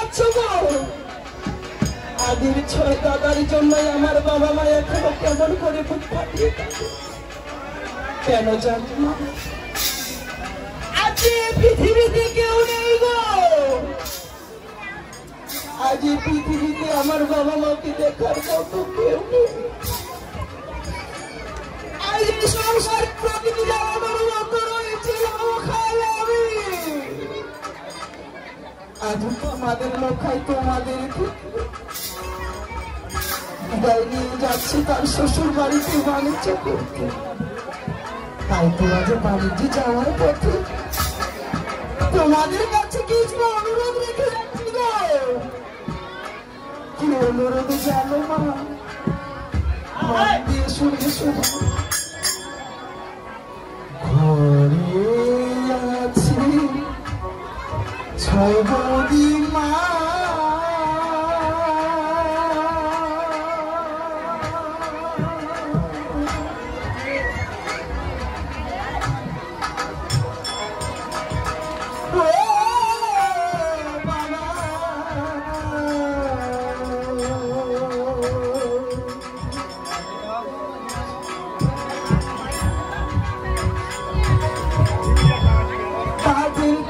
যাচ্ছ গো? আদির ছয় দাদার জন্যই আমার বাবা মা এখনো কেমন করে বুক ফাটিয়ে থাকে কেন জানো না? আজ পৃথিবীতে কেউ নেই গো। আজ পৃথিবীতে আমার বাবা মাকে দেখার মতো কেউ নেই। আজ সংসার প্রকৃতি আমার মতো রয়েছে আমি। আজ তোমাদের লোকাই তোমাদের বিদায় নিয়ে যাচ্ছে তার শ্বশুর বাড়িতে বাণিজ্য করতে। তাই তো আজ বাণিজ্য যাওয়ার পথে তোমাদের কাছে কিছু অনুরোধ রেখে যাচ্ছি গো। কি অনুরোধ জানো মা? দিয়ে শুনে শুনে ঘরে আছি ছয় বৌদি মা।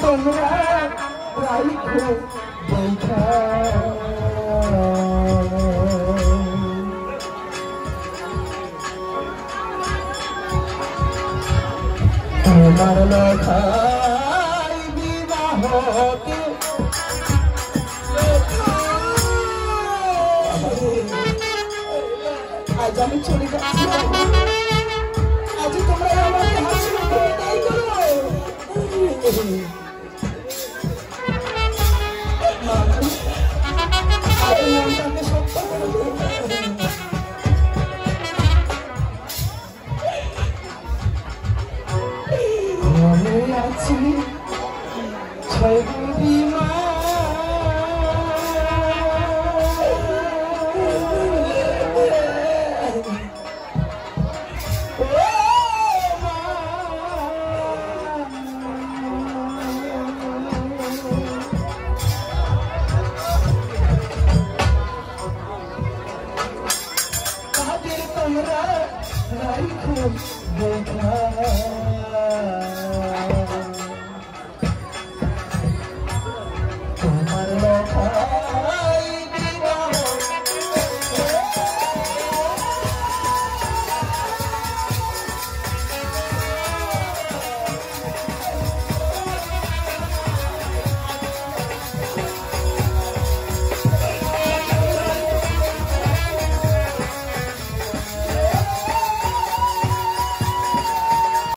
তোমরা রাইখো দেখা তোমার লেখাই বিবাহকে আজ আমি চলে যাচ্ছি। আজ তোমরা আমাকে হাসি মুখে বিদায় করো। মনে আছে ছয়